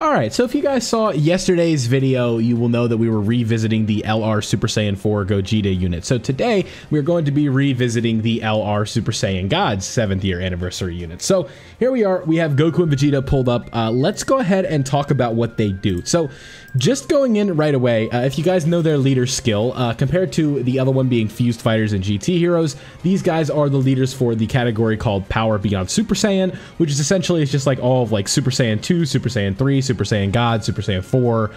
Alright, so if you guys saw yesterday's video, you will know that we were revisiting the LR Super Saiyan 4 Gogeta unit. So today, we're going to be revisiting the LR Super Saiyan Gods 7th year anniversary unit. So here we are, we have Goku and Vegeta pulled up. Let's go ahead and talk about what they do. So just going in right away, if you guys know their leader skill, compared to the other one being Fused Fighters and GT Heroes, these guys are the leaders for the category called Power Beyond Super Saiyan, which is essentially it's just like all of like Super Saiyan 2, Super Saiyan 3, Super Saiyan God, Super Saiyan 4,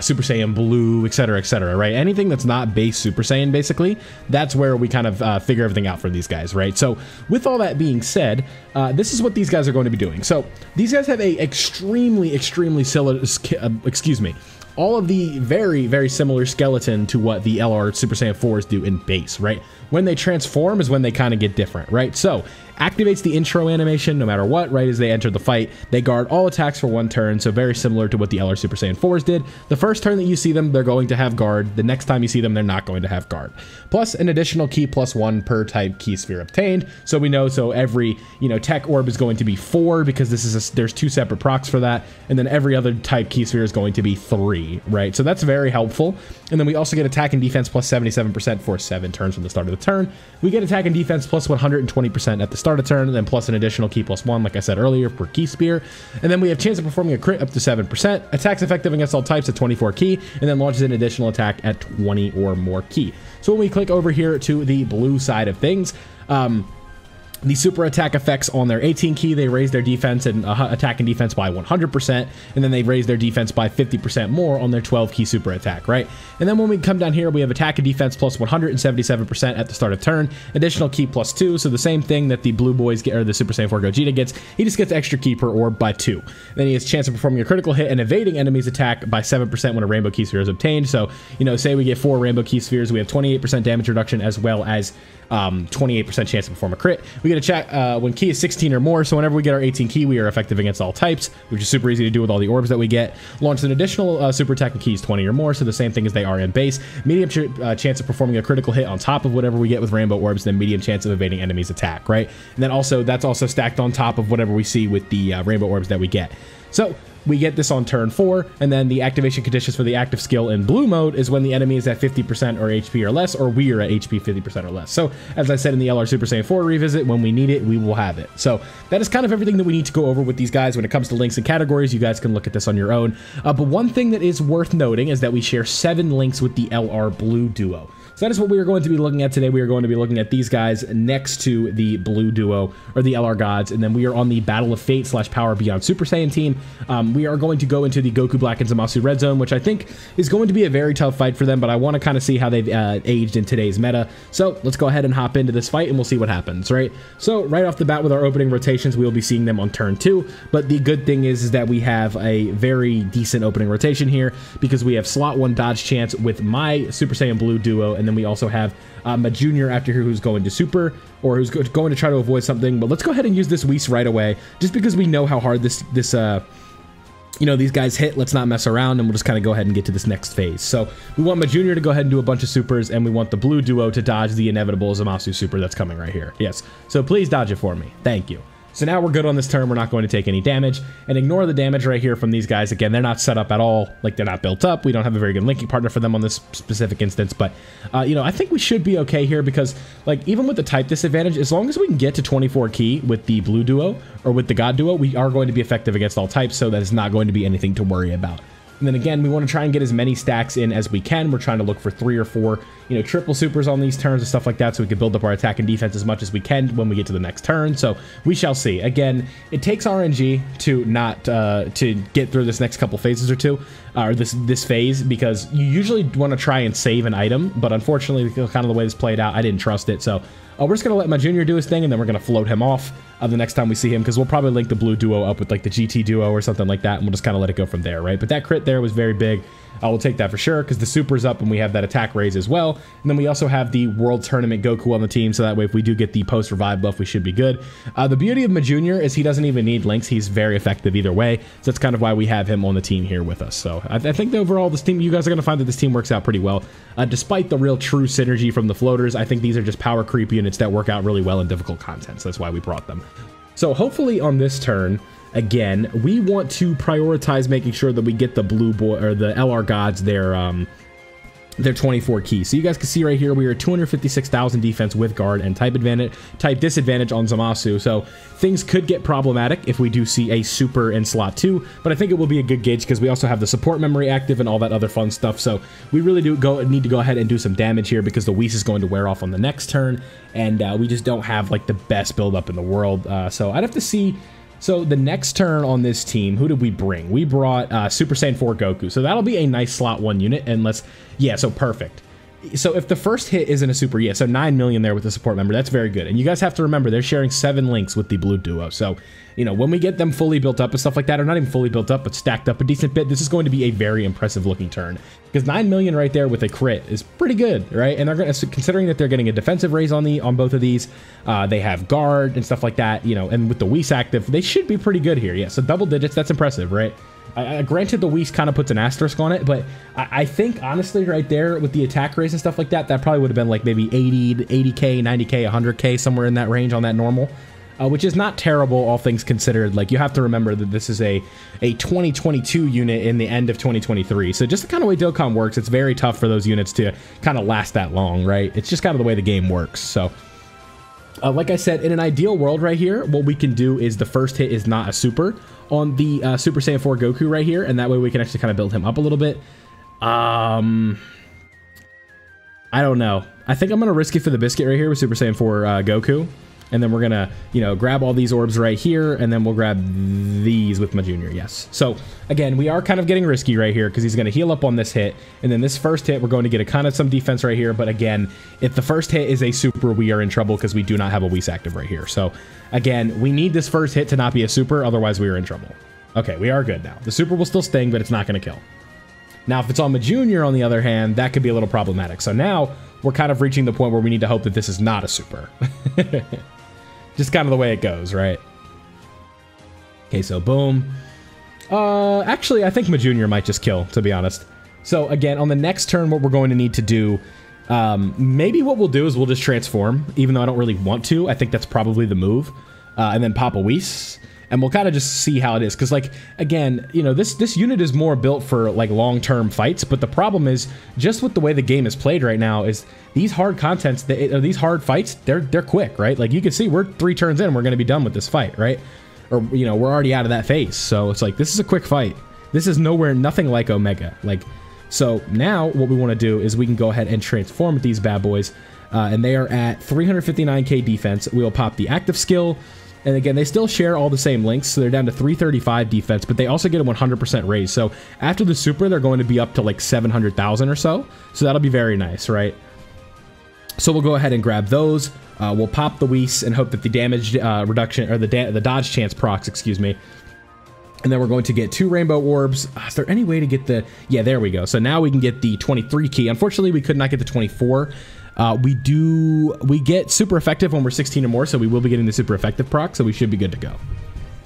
Super Saiyan Blue, etc., right? Anything that's not base Super Saiyan, basically, that's where we kind of figure everything out for these guys, right? So with all that being said, this is what these guys are going to be doing. So these guys have a extremely similar, all of the very similar skeleton to what the LR Super Saiyan 4s do in base, right? When they transform is when they kind of get different, right? So activates the intro animation no matter what, right as they enter the fight. They guard all attacks for one turn, so very similar to what the LR Super Saiyan 4s did. The first turn that you see them, they're going to have guard. The next time you see them, they're not going to have guard. Plus an additional key +1 per type key sphere obtained. So we know, so every, tech orb is going to be 4 because this is there's 2 separate procs for that. And then every other type key sphere is going to be 3, right? So that's very helpful. And then we also get attack and defense +77% for 7 turns from the start of the turn. We get attack and defense +120% at the start of turn, and then plus an additional key +1, like I said earlier, per key spear. And then we have chance of performing a crit up to 7%, attacks effective against all types at 24 key, and then launches an additional attack at 20 or more key. So when we click over here to the blue side of things, the super attack effects on their 18 key, they raise their defense and attack and defense by 100%, and then they raise their defense by 50% more on their 12 key super attack, right? And then when we come down here, we have attack and defense +177% at the start of turn, additional key +2, so the same thing that the blue boys get, or the Super Saiyan 4 Gogeta gets, he just gets extra key per orb by 2. Then he has chance of performing a critical hit and evading enemies' attack by 7% when a rainbow key sphere is obtained. So, say we get 4 rainbow key spheres, we have 28% damage reduction as well as 28% chance to perform a crit. We get a check when key is 16 or more, so whenever we get our 18 key, we are effective against all types, which is super easy to do with all the orbs that we get. Launch an additional super attack and keys 20 or more, so the same thing as they are in base. Medium chance of performing a critical hit on top of whatever we get with rainbow orbs, then medium chance of evading enemies' attack, right? And then also, that's also stacked on top of whatever we see with the rainbow orbs that we get. So we get this on turn 4, and then the activation conditions for the active skill in blue mode is when the enemy is at 50% or HP or less, or we are at HP 50% or less. So as I said in the LR Super Saiyan 4 revisit, when we need it, we will have it. So that is kind of everything that we need to go over with these guys. When it comes to links and categories, you guys can look at this on your own. But one thing that is worth noting is that we share 7 links with the LR Blue duo. So that is what we are going to be looking at today. We are going to be looking at these guys next to the Blue Duo, or the LR Gods, and then we are on the Battle of Fate / Power Beyond Super Saiyan team. We are going to go into the Goku Black and Zamasu Red Zone, which I think is going to be a very tough fight for them, but I want to kind of see how they've aged in today's meta. So let's go ahead and hop into this fight, and we'll see what happens, right? So right off the bat with our opening rotations, we will be seeing them on turn 2, but the good thing is that we have a very decent opening rotation here, because we have slot 1 dodge chance with my Super Saiyan Blue Duo, and then we also have a junior after here who's going to super, or who's going to try to avoid something. But let's go ahead and use this Whis right away, just because we know how hard these guys hit. Let's not mess around, and we'll just kind of go ahead and get to this next phase. So we want my junior to go ahead and do a bunch of supers, and we want the Blue Duo to dodge the inevitable Zamasu super that's coming right here. Yes, so please dodge it for me. Thank you. So now we're good on this turn. We're not going to take any damage, and ignore the damage right here from these guys. Again, they're not set up at all. Like, they're not built up. We don't have a very good linking partner for them on this specific instance, but I think we should be okay here, because like, even with the type disadvantage, as long as we can get to 24 key with the Blue Duo or with the God Duo, we are going to be effective against all types, so that is not going to be anything to worry about. And then again, we want to try and get as many stacks in as we can. We're trying to look for 3 or 4, triple supers on these turns and stuff like that, so we can build up our attack and defense as much as we can when we get to the next turn. So we shall see. Again, it takes RNG to not to get through this next couple phases or two, or this phase, because you usually want to try and save an item, but unfortunately, kind of the way this played out, I didn't trust it. So we're just going to let my junior do his thing, and then we're going to float him off the next time we see him, because we'll probably link the Blue Duo up with like the GT Duo or something like that, and we'll just kind of let it go from there, right? But that crit there was very big. I will take that for sure, because the super's up and we have that attack raise as well. And then we also have the World Tournament Goku on the team, so that way if we do get the post-revive buff, we should be good. The beauty of my junior is he doesn't even need links. He's very effective either way, so that's kind of why we have him on the team here with us. So I think that overall, this team, you guys are going to find that this team works out pretty well. Despite the real true synergy from the floaters, I think these are just power creep units that work out really well in difficult content, so that's why we brought them. So hopefully on this turn, again, we want to prioritize making sure that we get the blue boy or the LR gods their 24 keys. So you guys can see right here, we are 256,000 defense with guard and type disadvantage on Zamasu. So things could get problematic if we do see a super in slot 2, but I think it will be a good gauge because we also have the support memory active and all that other fun stuff. So we really need to go ahead and do some damage here because the Whis is going to wear off on the next turn, and we just don't have like the best build up in the world. So I'd have to see. So the next turn on this team, who did we bring? We brought Super Saiyan 4 Goku. So that'll be a nice slot 1 unit. And yeah, so perfect. So if the first hit isn't a super, yeah, so 9 million there with the support member. That's very good. And you guys have to remember, they're sharing 7 links with the blue duo. So, you know, when we get them fully built up and stuff like that, or not even fully built up, but stacked up a decent bit, this is going to be a very impressive looking turn. Because 9 million right there with a crit is pretty good, right? And they're going to, considering that they're getting a defensive raise on both of these, they have guard and stuff like that, you know, and with the Whis active, they should be pretty good here. Yeah, so double digits, that's impressive, right? Granted, the Whis kind of puts an asterisk on it, but I think, honestly, right there with the attack raise and stuff like that, that probably would have been like maybe 80k, 90k, 100k, somewhere in that range on that normal, which is not terrible, all things considered. Like, you have to remember that this is a 2022 unit in the end of 2023. So just the kind of way Dokkan works, it's very tough for those units to kind of last that long, right? It's just kind of the way the game works. So like I said, in an ideal world right here, what we can do is the first hit is not a super on the Super Saiyan 4 Goku right here, and that way we can actually kind of build him up a little bit. I don't know. I think I'm going to risk it for the biscuit right here with Super Saiyan 4 Goku. And then we're going to, you know, grab all these orbs right here, and then we'll grab these with my junior, yes. So, again, we are kind of getting risky right here because he's going to heal up on this hit. And then this first hit, we're going to get a kind of some defense right here. But again, if the first hit is a super, we are in trouble because we do not have a Whis active right here. So, again, we need this first hit to not be a super, otherwise we are in trouble. Okay, we are good now. The super will still sting, but it's not going to kill. Now, if it's on my junior, on the other hand, that could be a little problematic. So now we're kind of reaching the point where we need to hope that this is not a super. Just kind of the way it goes, right? Okay, so boom. Actually, I think my junior might just kill, to be honest. So again, on the next turn, what we're going to need to do, maybe what we'll do is we'll just transform, even though I don't really want to. I think that's probably the move. And then pop a Whis. And we'll kind of just see how it is. Because, like, again, you know, this unit is more built for, like, long-term fights. But the problem is, just with the way the game is played right now, is these hard contents, these hard fights, they're quick, right? Like, you can see we're 3 turns in, we're going to be done with this fight, right? Or, you know, we're already out of that phase. So it's like, this is a quick fight. This is nothing like Omega. Like, so now what we want to do is we can go ahead and transform these bad boys. And they are at 359k defense. We'll pop the active skill. And again, they still share all the same links, so they're down to 335 defense, but they also get a 100% raise. So after the super, they're going to be up to like 700,000 or so. So that'll be very nice, right? So we'll go ahead and grab those. We'll pop the Whis and hope that the damage reduction, or the dodge chance procs, excuse me. And then we're going to get 2 rainbow orbs. Is there any way to get the... Yeah, there we go. So now we can get the 23 key. Unfortunately, we could not get the 24. We get super effective when we're 16 or more, so we will be getting the super effective proc, so we should be good to go.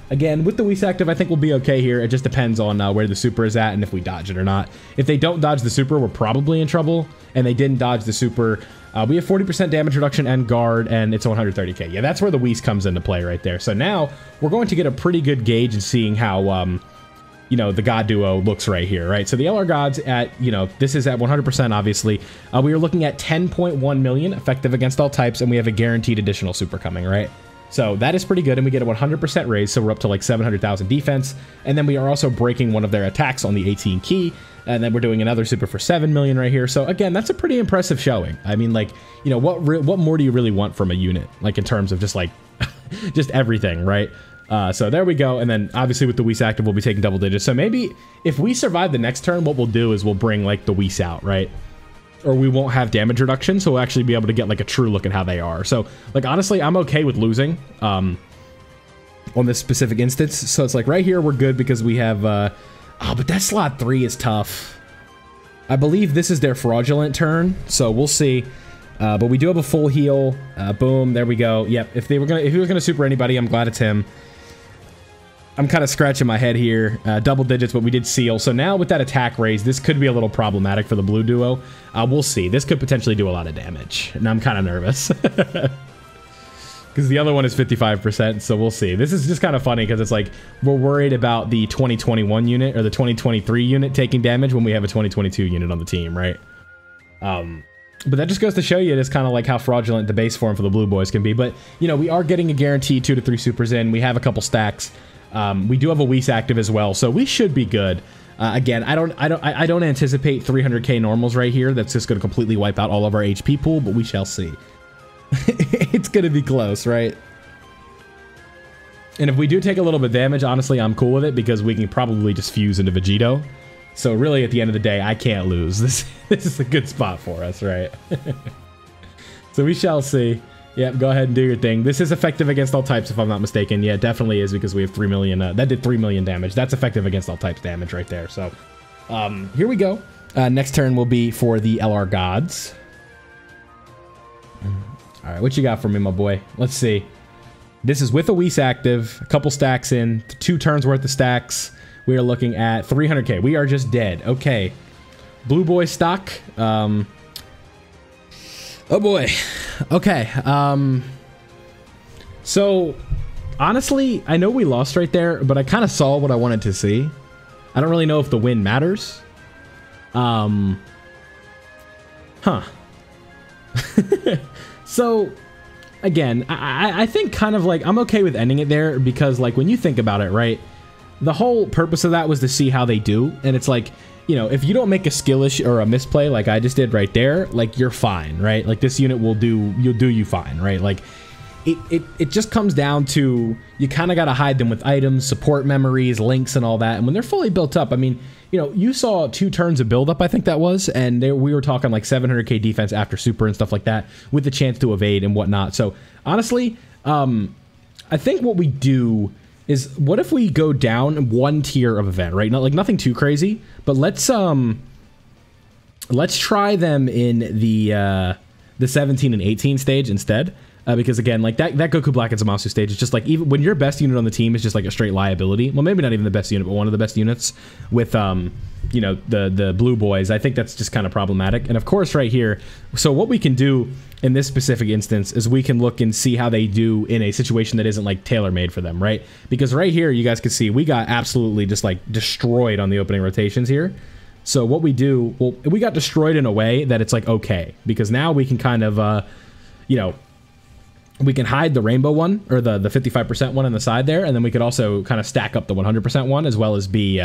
Again, with the Whis active, I think we'll be okay here. It just depends on where the super is at and if we dodge it or not. If they don't dodge the super, we're probably in trouble, and they didn't dodge the super. We have 40% damage reduction and guard, and it's 130k. Yeah, that's where the Whis comes into play right there. So now we're going to get a pretty good gauge in seeing how, you know, the God duo looks right here, right? So the LR gods at, you know, this is at 100%, obviously. We are looking at 10.1 million effective against all types, and we have a guaranteed additional super coming, right? So that is pretty good, and we get a 100% raise, so we're up to like 700,000 defense. And then we are also breaking one of their attacks on the 18 key, and then we're doing another super for 7 million right here. So again, that's a pretty impressive showing. I mean, like, you know, what more do you really want from a unit? Like, in terms of just like, just everything, right? So there we go. And then obviously with the Whis active, we'll be taking double digits. So maybe if we survive the next turn, what we'll do is we'll bring like the Whis out, right? Or we won't have damage reduction, so we'll actually be able to get like a true look at how they are. So like, honestly, I'm okay with losing on this specific instance. So it's like right here, we're good because we have, oh, but that slot 3 is tough. I believe this is their fraudulent turn, so we'll see. But we do have a full heal. Boom, there we go. Yep, if he was gonna super anybody, I'm glad it's him. I'm kind of scratching my head here. Double digits, but we did seal. So now with that attack raise, this could be a little problematic for the blue duo. We'll see. This could potentially do a lot of damage, and I'm kind of nervous. because the other one is 55%, so we'll see. This is just kind of funny because it's like we're worried about the 2021 unit or the 2023 unit taking damage when we have a 2022 unit on the team, right? But that just goes to show you just kind of like how fraudulent the base form for the blue boys can be. But, you know, we are getting a guaranteed 2 to 3 supers in. We have a couple stacks. We do have a Whis active as well, so we should be good. Again, I don't anticipate 300k normals right here. That's just going to completely wipe out all of our HP pool, but we shall see. It's going to be close, right? And if we do take a little bit of damage, honestly, I'm cool with it because we can probably just fuse into Vegito. So really, at the end of the day, I can't lose. This is a good spot for us, right? So we shall see. Yep, go ahead and do your thing. This is effective against all types, if I'm not mistaken. Yeah, it definitely is because we have 3 million. That did 3 million damage. That's effective against all types damage right there. So here we go. Next turn will be for the LR Gods. All right, what you got for me, my boy? Let's see. This is with a Whis active, a couple stacks in, 2 turns worth of stacks. We are looking at 300k. We are just dead. Okay. Blue boy stock. Oh boy. Okay. So honestly, I know we lost right there, but I kind of saw what I wanted to see. I don't really know if the win matters. So again, I think kind of like I'm okay with ending it there because like when you think about it, right? The whole purpose of that was to see how they do. And it's like, you know, if you don't make a skillish or a misplay like I just did right there, like you're fine, right? Like this unit will do, you'll do you fine, right? Like it just comes down to you kind of got to hide them with items, support memories, links and all that. And when they're fully built up, I mean, you know, you saw 2 turns of build up, I think that was, and we were talking like 700k defense after super and stuff like that with the chance to evade and whatnot. So honestly, I think what we do is what if we go down 1 tier of event, right? Not like nothing too crazy, but let's try them in the 17 and 18 stage instead. Because again, like that Goku Black and Zamasu stage is just like, even when your best unit on the team is just like a straight liability. Well, maybe not even the best unit, but one of the best units with, you know, the blue boys. I think that's just kind of problematic. And of course right here, so what we can do in this specific instance is we can look and see how they do in a situation that isn't like tailor-made for them, right? Because right here, you guys can see we got absolutely just like destroyed on the opening rotations here. So what we do, well, we got destroyed in a way that it's like, okay, because now we can kind of, you know, we can hide the rainbow one or the 55% one on the side there, and then we could also kind of stack up the 100% one as well as be,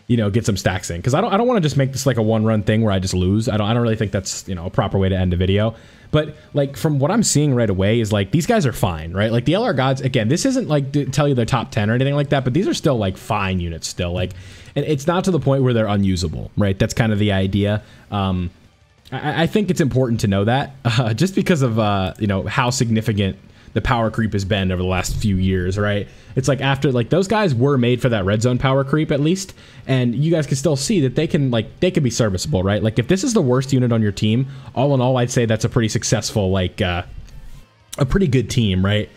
you know, get some stacks in. Because I don't want to just make this like a one-run thing where I just lose. I don't really think that's, you know, a proper way to end a video. But like from what I'm seeing right away is like these guys are fine, right? Like the LR Gods, again, this isn't like to tell you they're top 10 or anything like that, but these are still like fine units still. Like, and it's not to the point where they're unusable, right? That's kind of the idea. I think it's important to know that just because of, you know, how significant the power creep has been over the last few years, right? It's like after, like, those guys were made for that red zone power creep at least, and you guys can still see that they can, like, they can be serviceable, right? Like, if this is the worst unit on your team, all in all, I'd say that's a pretty successful, like, a pretty good team, right?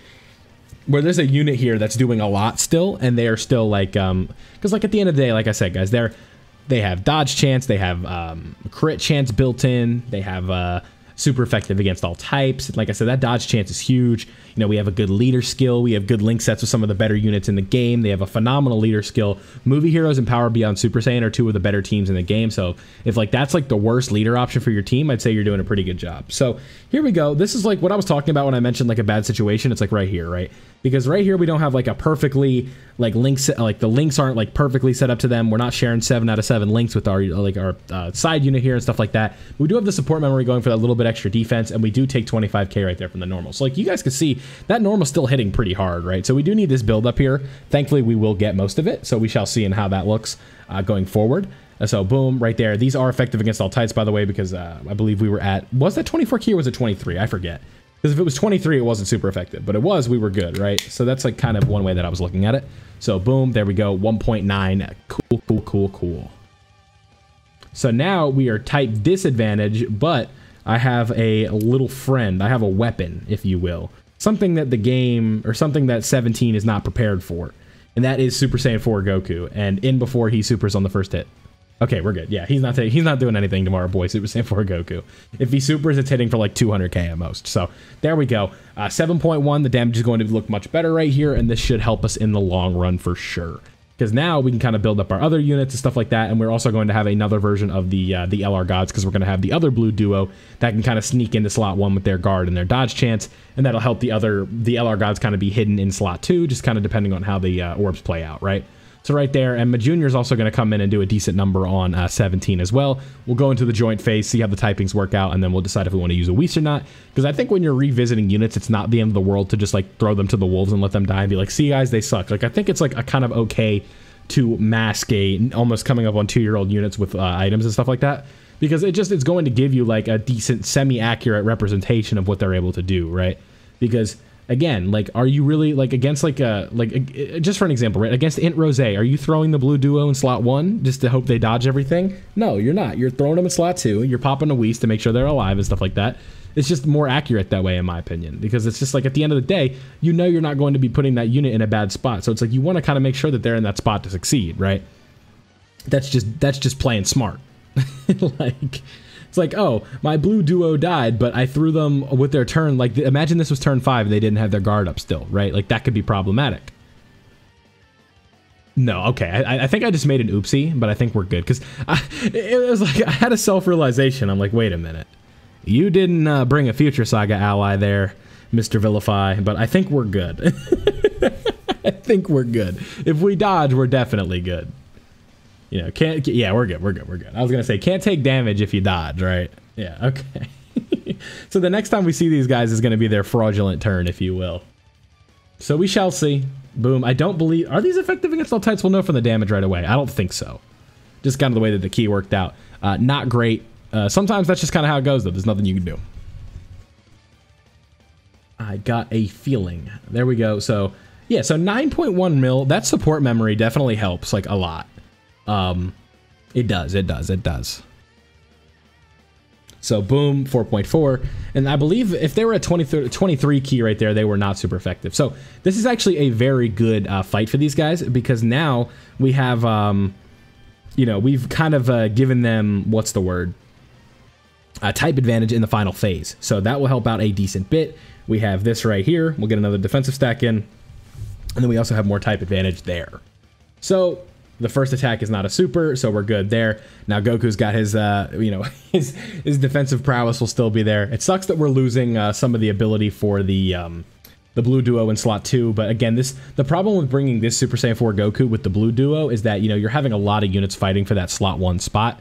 Where there's a unit here that's doing a lot still, and they are still, like, because, like, at the end of the day, like I said, guys, they have dodge chance, they have crit chance built in, they have super effective against all types. Like I said, that dodge chance is huge. You know, we have a good leader skill. We have good link sets with some of the better units in the game. They have a phenomenal leader skill. Movie Heroes and Power Beyond Super Saiyan are 2 of the better teams in the game. So if like that's like the worst leader option for your team, I'd say you're doing a pretty good job. So here we go. This is like what I was talking about when I mentioned like a bad situation. It's like right here, right? Because right here we don't have like a perfectly like links, like the links aren't like perfectly set up to them. We're not sharing 7 out of 7 links with our like our side unit here and stuff like that. We do have the support memory going for that little bit extra defense, and we do take 25k right there from the normal. So like you guys can see that normal's still hitting pretty hard, right? So we do need this build up here. Thankfully we will get most of it, so we shall see in how that looks going forward. So boom, right there. These are effective against all types, by the way, because I believe we were at, was that 24k or was it 23? I forget. Because if it was 23, it wasn't super effective, but it was, we were good, right? So that's like kind of one way that I was looking at it. So boom, there we go, 1.9, cool, cool, cool, cool. So now we are type disadvantage, but I have a little friend. I have a weapon, if you will. Something that the game, or something that 17 is not prepared for. And that is Super Saiyan 4 Goku, and in before he supers on the first hit. Okay, we're good. Yeah, he's not doing anything tomorrow, boy. Super Saiyan 4 Goku. If he supers, it's hitting for like 200k at most. So there we go. 7.1, the damage is going to look much better right here, and this should help us in the long run for sure. Because now we can kind of build up our other units and stuff like that, and we're also going to have another version of the LR Gods, because we're going to have the other blue duo that can kind of sneak into slot 1 with their guard and their dodge chance, and that'll help the LR Gods kind of be hidden in slot 2, just kind of depending on how the orbs play out, right? So right there, and my Junior is also going to come in and do a decent number on 17 as well. We'll go into the joint phase, see how the typings work out, and then we'll decide if we want to use a Whis or not. Because I think when you're revisiting units, it's not the end of the world to just like throw them to the wolves and let them die and be like, see guys, they suck. Like I think it's like a kind of okay to mask a almost coming up on 2-year-old units with items and stuff like that. Because it's going to give you like a decent semi-accurate representation of what they're able to do, right? Because again, like, are you really like against just for an example, right? Against Int Rose, are you throwing the blue duo in slot 1 just to hope they dodge everything? No, you're not. You're throwing them in slot 2. You're popping a Whis to make sure they're alive and stuff like that. It's just more accurate that way, in my opinion, because it's just like at the end of the day, you know, you're not going to be putting that unit in a bad spot. So it's like you want to kind of make sure that they're in that spot to succeed, right? That's just playing smart. Like, it's like, oh, my blue duo died, but I threw them with their turn. Like, imagine this was turn 5 and they didn't have their guard up still, right? Like, that could be problematic. No, okay, I think I just made an oopsie, but I think we're good. Because it was like, I had a self-realization. I'm like, wait a minute. You didn't bring a Future Saga ally there, Mr. Vilify, but I think we're good. I think we're good. If we dodge, we're definitely good. You know, yeah, we're good. I was gonna say, can't take damage if you dodge, right? Yeah, okay. So the next time we see these guys is gonna be their fraudulent turn, if you will. So we shall see. Boom. I don't believe, are these effective against all types? We'll know from the damage right away. I don't think so. Just kind of the way that the key worked out. Not great. Sometimes that's just kind of how it goes, though. There's nothing you can do. I got a feeling. There we go. So yeah, so 9.1 mil. That support memory definitely helps like a lot. It does. So boom, 4.4. And I believe if they were at 23 key right there, they were not super effective. So this is actually a very good fight for these guys, because now we have, you know, we've kind of given them, what's the word? Type advantage in the final phase. So that will help out a decent bit. We have this right here. We'll get another defensive stack in. And then we also have more type advantage there. So the first attack is not a super, so we're good there. Now Goku's got his, you know, his defensive prowess will still be there. It sucks that we're losing some of the ability for the blue duo in slot 2, but again, the problem with bringing this Super Saiyan 4 Goku with the blue duo is that, you know, you're having a lot of units fighting for that slot 1 spot.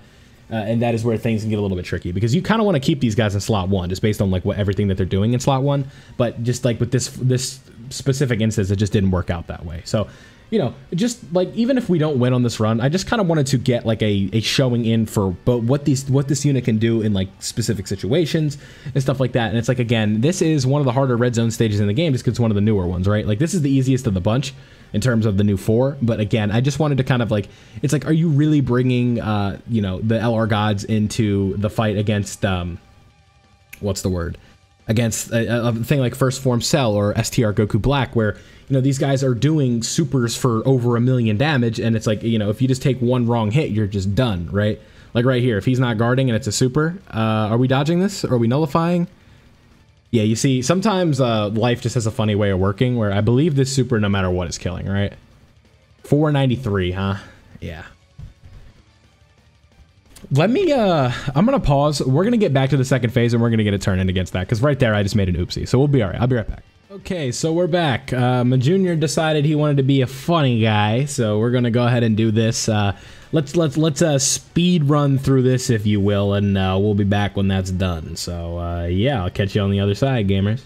And that is where things can get a little bit tricky, because you kind of want to keep these guys in slot 1 just based on like everything that they're doing in slot 1. But just like with this specific instance, it just didn't work out that way. So, you know, just like even if we don't win on this run, I just kind of wanted to get like a showing in for what this unit can do in like specific situations and stuff like that. And it's like, again, this is one of the harder red zone stages in the game just because it's one of the newer ones, right? Like this is the easiest of the bunch in terms of the new 4. But again, I just wanted to kind of like, it's like, are you really bringing, you know, the LR Gods into the fight against, what's the word? Against a thing like First Form Cell or STR Goku Black, where, you know, these guys are doing supers for over 1 million damage, and it's like, you know, if you just take one wrong hit, you're just done, right? Like right here, if he's not guarding and it's a super, are we dodging this? Or are we nullifying? Yeah, you see, sometimes life just has a funny way of working, where I believe this super, no matter what, is killing, right? 493, huh? Yeah. Let me, I'm going to pause. We're going to get back to the second phase, and we're going to get a turn in against that, because right there, I just made an oopsie. So we'll be all right. I'll be right back. Okay, so we're back. My Junior decided he wanted to be a funny guy, so we're going to go ahead and do this. Let's speed run through this, if you will, and we'll be back when that's done. So, yeah, I'll catch you on the other side, gamers.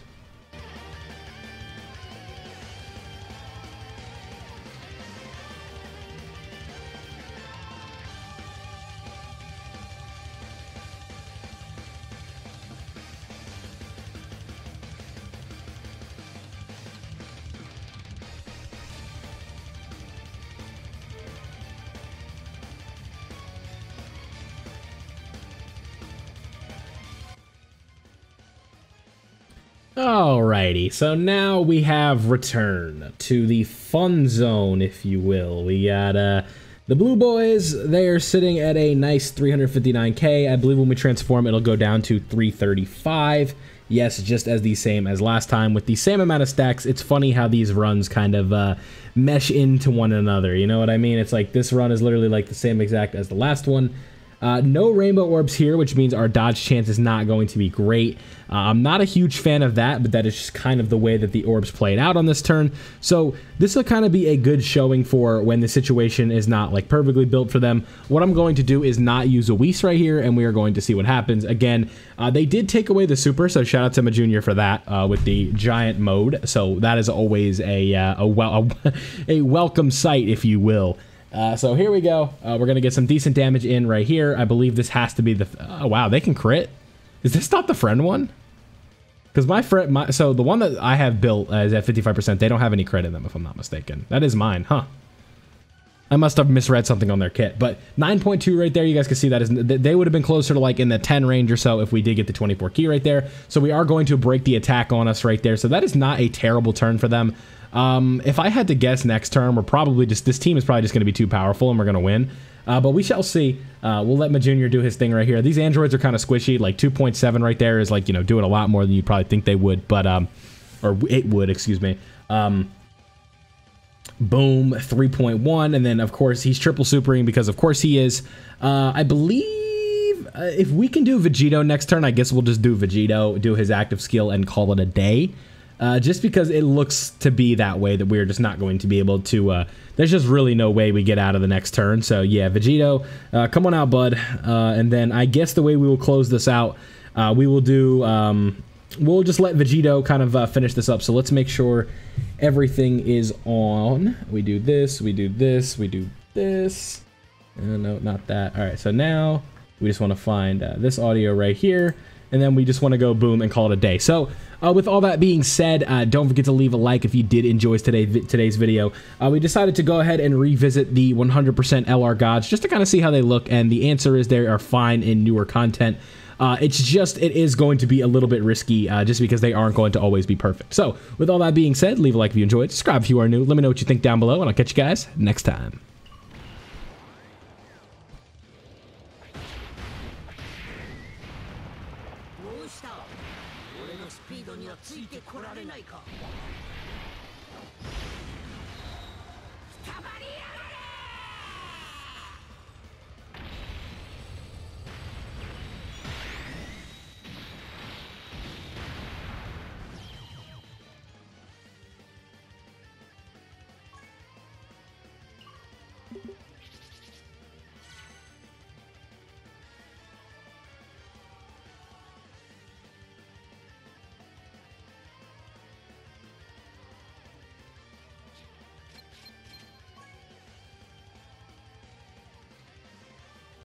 Alrighty, so now we have return to the fun zone, if you will. We got The blue boys, they are sitting at a nice 359k. I believe when we transform, it'll go down to 335. Yes, just as the same as last time with the same amount of stacks. It's funny how these runs kind of mesh into one another. You know what I mean? It's like this run is literally like the same exact as the last one. No rainbow orbs here, which means our dodge chance is not going to be great. I'm not a huge fan of that, but that is just kind of the way that the orbs played out on this turn. So this will kind of be a good showing for when the situation is not like perfectly built for them. What I'm going to do is not use a Whis right here, and we are going to see what happens. Again, they did take away the super, so shout out to my junior for that with the giant mode. So that is always a welcome sight, if you will. So here we go. We're going to get some decent damage in right here. I believe this has to be the... Oh, wow, they can crit? Is this not the friend one? Because my friend... So the one that I have built is at 55%. They don't have any crit in them, if I'm not mistaken. That is mine, huh? I must have misread something on their kit. But 9.2 right there, you guys can see that is... They would have been closer to like in the 10 range or so if we did get the 24 key right there. So we are going to break the attack on us right there. So that is not a terrible turn for them. If I had to guess next turn, we're probably just... This team is probably just going to be too powerful and we're going to win. But we shall see. We'll let my junior do his thing right here. These androids are kind of squishy. Like 2.7 right there is like, you know, doing a lot more than you'd probably think they would. But, or it would, excuse me. Boom, 3.1. And then, of course, he's triple supering because, of course, he is. I believe if we can do Vegito next turn, I guess we'll just do Vegito, do his active skill, and call it a day. Just because it looks to be that way that we're just not going to be able to, there's just really no way we get out of the next turn. So yeah, Vegito, come on out, bud. And then I guess the way we will close this out, we will do, we'll just let Vegito kind of finish this up. So let's make sure everything is on. We do this, we do this, we do this. No, not that. All right, so now we just want to find this audio right here. And then we just want to go boom and call it a day. So with all that being said, don't forget to leave a like if you did enjoy today's video. We decided to go ahead and revisit the 100% LR gods just to kind of see how they look. And the answer is they are fine in newer content. It's just, it is going to be a little bit risky just because they aren't going to always be perfect. So with all that being said, leave a like if you enjoyed, subscribe if you are new. Let me know what you think down below, and I'll catch you guys next time. 俺のスピードにはついてこられないか。たまりやがれ。